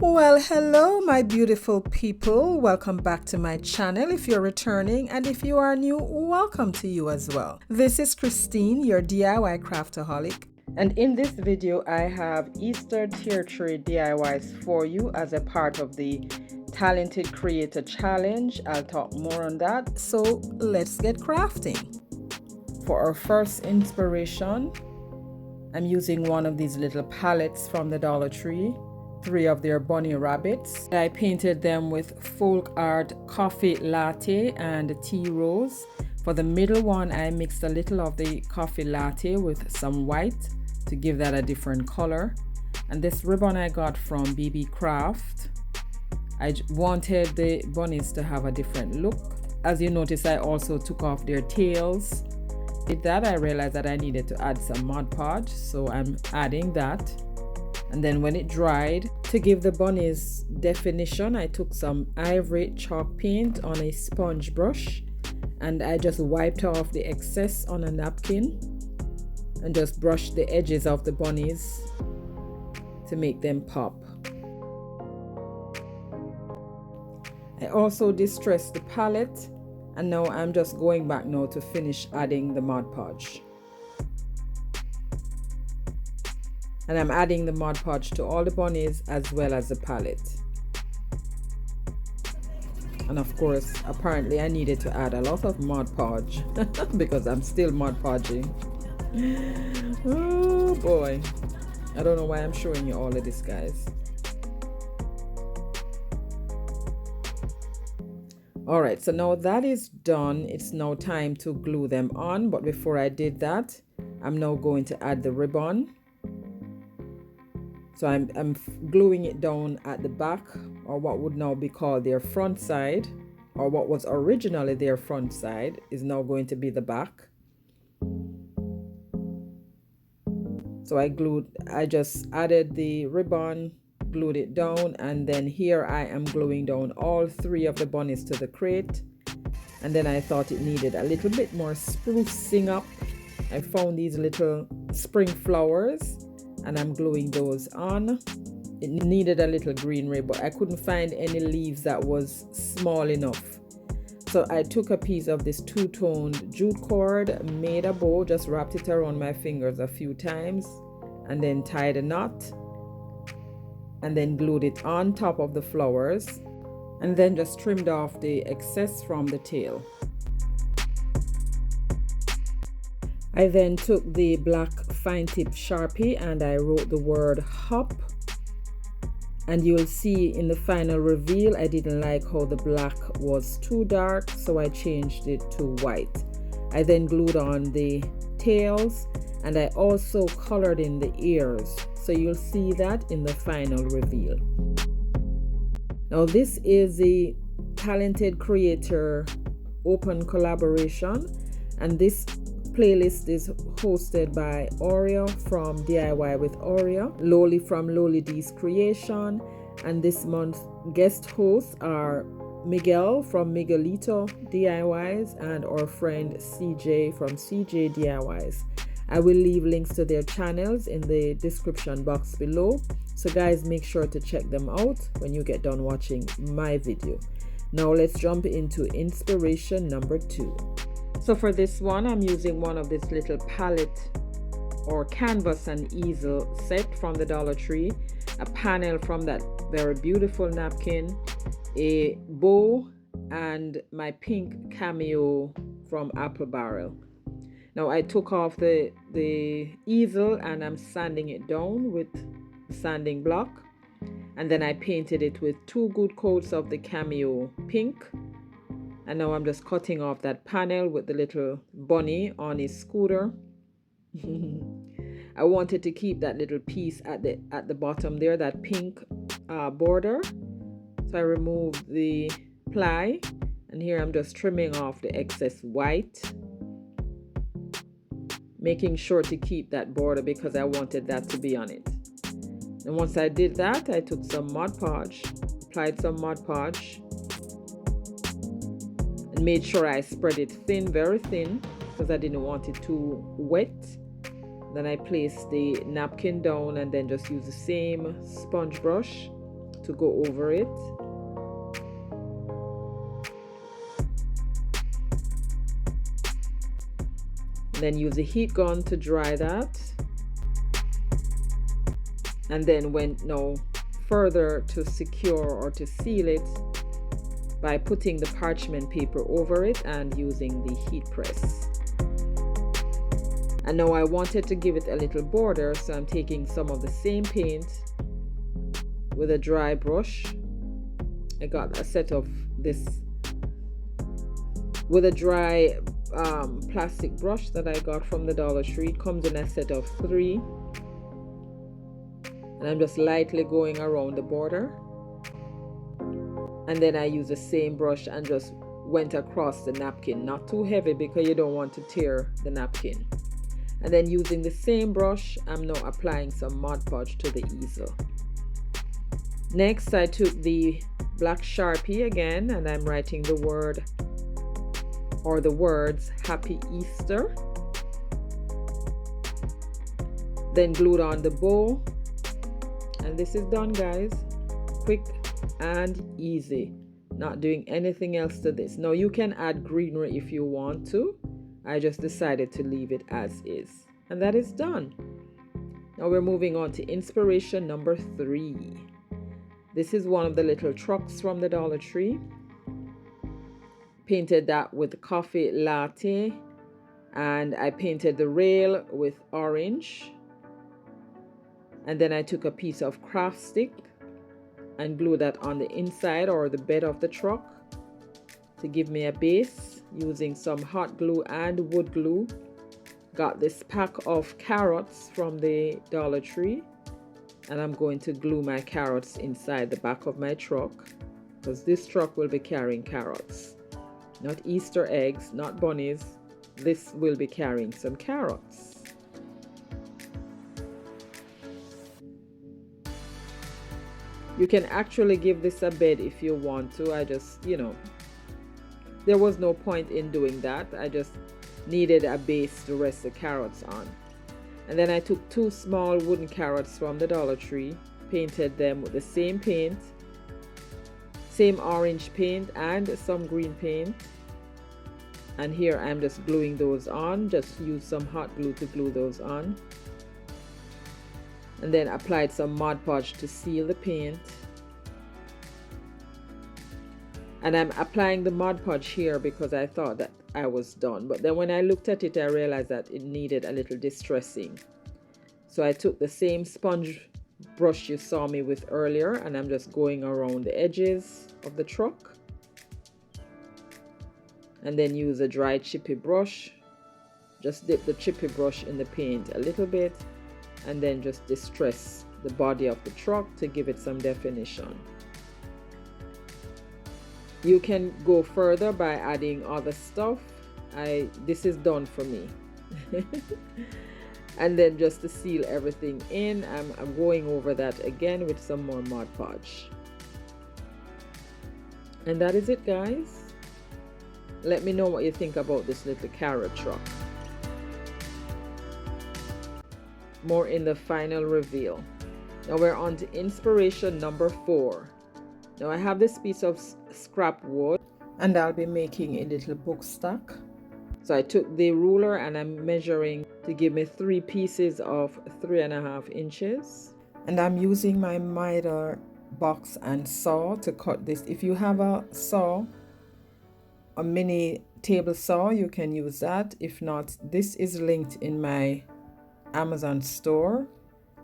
Well, hello my beautiful people. Welcome back to my channel if you're returning, and if you are new, welcome to you as well. This is Christine, your DIY craftaholic, and in this video I have Easter tier 3 DIYs for you as a part of the Talented Creator Challenge. I'll talk more on that, so let's get crafting. For our first inspiration, I'm using one of these little palettes from the Dollar Tree, 3 of their bunny rabbits. I painted them with folk art coffee latte and tea rose. For the middle one, I mixed a little of the coffee latte with some white to give that a different color. And this ribbon I got from BB Craft. I wanted the bunnies to have a different look. As you notice, I also took off their tails. With that, I realized that I needed to add some Mod Podge, so I'm adding that. And then when it dried, to give the bunnies definition, I took some ivory chalk paint on a sponge brush and I just wiped off the excess on a napkin and just brushed the edges of the bunnies to make them pop. I also distressed the palette, and now I'm just going back now to finish adding the Mod Podge. And I'm adding the Mod Podge to all the bunnies as well as the palette. And of course, apparently I needed to add a lot of Mod Podge because I'm still Mod Podging. Oh boy. I don't know why I'm showing you all of this, guys. Alright, so now that is done, it's now time to glue them on. But before I did that, I'm now going to add the ribbon. So I'm gluing it down at the back, or what would now be called their front side, or what was originally their front side is now going to be the back. So I just added the ribbon, glued it down, and then here I am gluing down all 3 of the bunnies to the crate. And then I thought it needed a little bit more sprucing up. I found these little spring flowers and I'm gluing those on. It needed a little greenery, but I couldn't find any leaves that was small enough. So I took a piece of this two-toned jute cord, made a bow, just wrapped it around my fingers a few times, and then tied a knot, and then glued it on top of the flowers, and then just trimmed off the excess from the tail. I then took the black fine tip Sharpie and I wrote the word hop, and you'll see in the final reveal I didn't like how the black was too dark, so I changed it to white. I then glued on the tails and I also colored in the ears, so you'll see that in the final reveal. Now this is the Talented Creator open collaboration, and this playlist is hosted by Oreo from DIY with Oreo, Loli from Loli D's Creation, and this month's guest hosts are Miguel from Miguelito DIYs and our friend CJ from CJ DIYs. I will leave links to their channels in the description box below, so guys, make sure to check them out when you get done watching my video. Now let's jump into inspiration number 2. So for this one, I'm using one of this little palette or canvas and easel set from the Dollar Tree, a panel from that very beautiful napkin, a bow, and my pink cameo from Apple Barrel. Now I took off the easel and I'm sanding it down with sanding block, and then I painted it with 2 good coats of the cameo pink. And now I'm just cutting off that panel with the little bunny on his scooter. I wanted to keep that little piece at the bottom there, that pink border. So I removed the ply, and here I'm just trimming off the excess white, making sure to keep that border because I wanted that to be on it. And once I did that, I took some Mod Podge, applied some Mod Podge, and made sure I spread it thin, very thin, because I didn't want it too wet. Then I placed the napkin down and then just use the same sponge brush to go over it. And then use a heat gun to dry that. And then went now further to secure or to seal it by putting the parchment paper over it and using the heat press. And now I wanted to give it a little border, so I'm taking some of the same paint with a dry brush. I got a set of this with a dry plastic brush that I got from the Dollar Tree. It comes in a set of 3. And I'm just lightly going around the border. And then I use the same brush and just went across the napkin, not too heavy because you don't want to tear the napkin. And then using the same brush, I'm now applying some Mod Podge to the easel. Next, I took the black Sharpie again, and I'm writing the word or the words Happy Easter. Then glued on the bow, and this is done, guys. Quick and easy, not doing anything else to this. Now you can add greenery if you want to. I just decided to leave it as is, and that is done. Now we're moving on to inspiration number 3. This is one of the little trucks from the Dollar Tree. Painted that with coffee latte, and I painted the rail with orange. And then I took a piece of craft stick and glued that on the inside or the bed of the truck to give me a base, using some hot glue and wood glue. Got this pack of carrots from the Dollar Tree, and I'm going to glue my carrots inside the back of my truck, because this truck will be carrying carrots, not Easter eggs, not bunnies. This will be carrying some carrots. You can actually give this a bed if you want to. I just, there was no point in doing that. I just needed a base to rest the carrots on. And then I took 2 small wooden carrots from the Dollar Tree, painted them with the same paint, same orange paint and some green paint. And here I'm just gluing those on. Just use some hot glue to glue those on. And then applied some Mod Podge to seal the paint. And I'm applying the Mod Podge here because I thought that I was done. But then when I looked at it, I realized that it needed a little distressing. So I took the same sponge brush you saw me with earlier, and I'm just going around the edges of the truck. And then use a dry chippy brush. Just dip the chippy brush in the paint a little bit, and then just distress the body of the truck to give it some definition. You can go further by adding other stuff. This is done for me. And then just to seal everything in, I'm going over that again with some more Mod Podge. And that is it, guys. Let me know what you think about this little carrot truck. More in the final reveal. Now we're on to inspiration number 4. Now I have this piece of scrap wood, and I'll be making a little book stack. So I took the ruler and I'm measuring to give me 3 pieces of 3.5 inches. And I'm using my miter box and saw to cut this. If you have a saw, a mini table saw, you can use that. If not, this is linked in my Amazon store.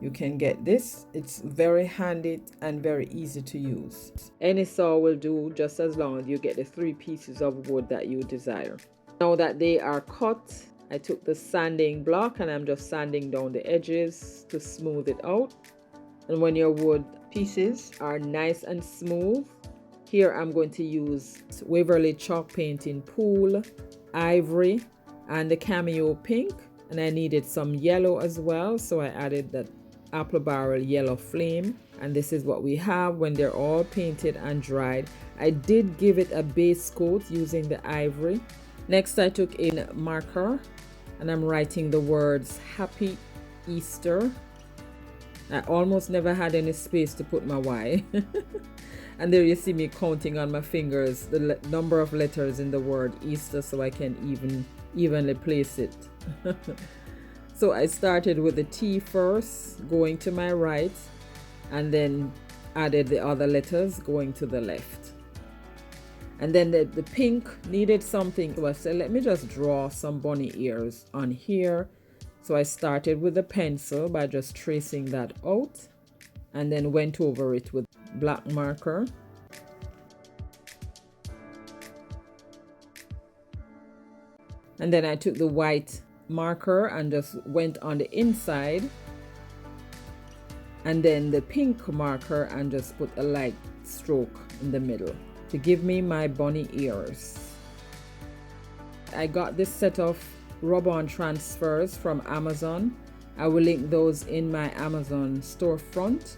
You can get this. It's very handy and very easy to use. Any saw will do, just as long as you get the 3 pieces of wood that you desire. Now that they are cut, I took the sanding block and I'm just sanding down the edges to smooth it out. And when your wood pieces are nice and smooth, here I'm going to use Waverly Chalk Paint in Pool, Ivory, and the Cameo Pink. And I needed some yellow as well, so I added that Apple Barrel Yellow Flame. And this is what we have when they're all painted and dried. I did give it a base coat using the ivory. Next, I took a marker and I'm writing the words Happy Easter. I almost never had any space to put my Y. And there you see me counting on my fingers the number of letters in the word Easter so I can evenly place it. So I started with the T first, going to my right, and then added the other letters going to the left. And then the pink needed something, so I said, let me just draw some bunny ears on here. So I started with the pencil by just tracing that out, and then went over it with black marker. And then I took the white marker and just went on the inside, and then the pink marker and just put a light stroke in the middle to give me my bunny ears. I got this set of rub-on transfers from Amazon. I will link those in my Amazon storefront.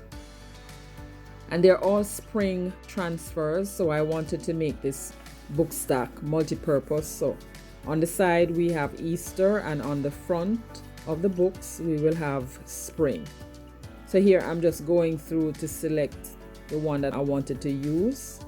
And they're all spring transfers, so I wanted to make this book stack multi-purpose. So on the side we have Easter, and on the front of the books we will have spring. So here I'm just going through to select the one that I wanted to use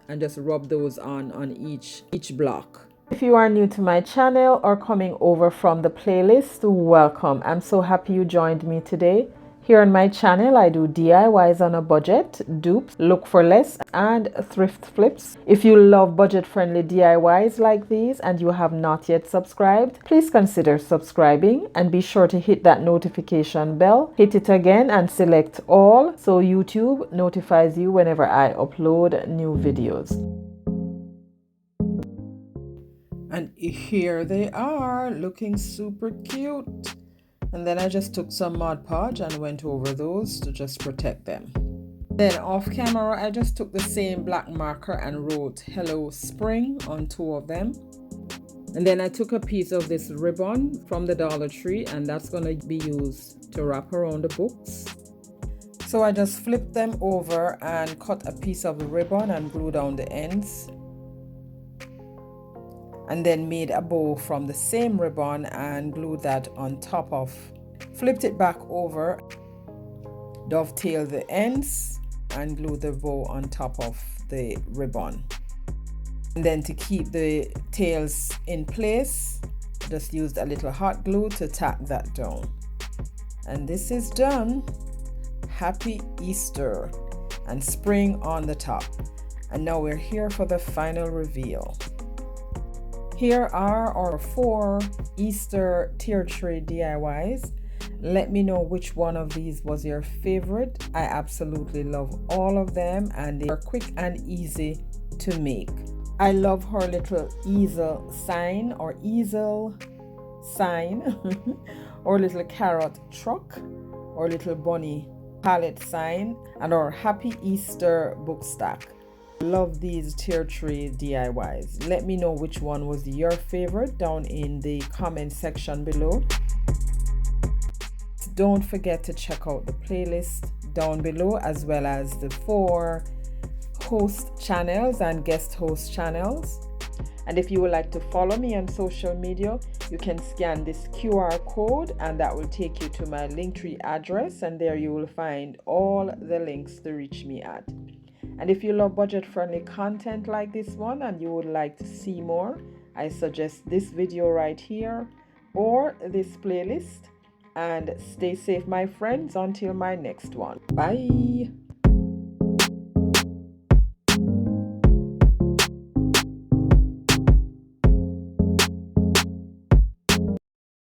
and just rub those on each block. If you are new to my channel or coming over from the playlist, welcome. I'm so happy you joined me today. Here on my channel, I do DIYs on a budget, dupes, look for less, and thrift flips. If you love budget-friendly DIYs like these and you have not yet subscribed, please consider subscribing and be sure to hit that notification bell. Hit it again and select all so YouTube notifies you whenever I upload new videos. And here they are, looking super cute. And then I just took some Mod Podge and went over those to just protect them. Then off camera, I just took the same black marker and wrote Hello Spring on 2 of them. And then I took a piece of this ribbon from the Dollar Tree, and that's going to be used to wrap around the books. So I just flipped them over and cut a piece of the ribbon and glue down the ends. And then made a bow from the same ribbon and glued that on top of, flipped it back over, dovetailed the ends and glued the bow on top of the ribbon. And then to keep the tails in place, just used a little hot glue to tack that down. And this is done. Happy Easter and spring on the top. And now we're here for the final reveal. Here are our 4 Easter tier tray DIYs. Let me know which one of these was your favorite. I absolutely love all of them, and they are quick and easy to make. I love her little easel sign or little carrot truck or little bunny palette sign, and our Happy Easter book stack. Love these tier tray DIYs. Let me know which one was your favorite down in the comment section below. Don't forget to check out the playlist down below, as well as the 4 host channels and guest host channels. And if you would like to follow me on social media, you can scan this QR code and that will take you to my Linktree address, and there you will find all the links to reach me at. And if you love budget-friendly content like this one and you would like to see more, I suggest this video right here or this playlist. And stay safe, my friends, until my next one. Bye.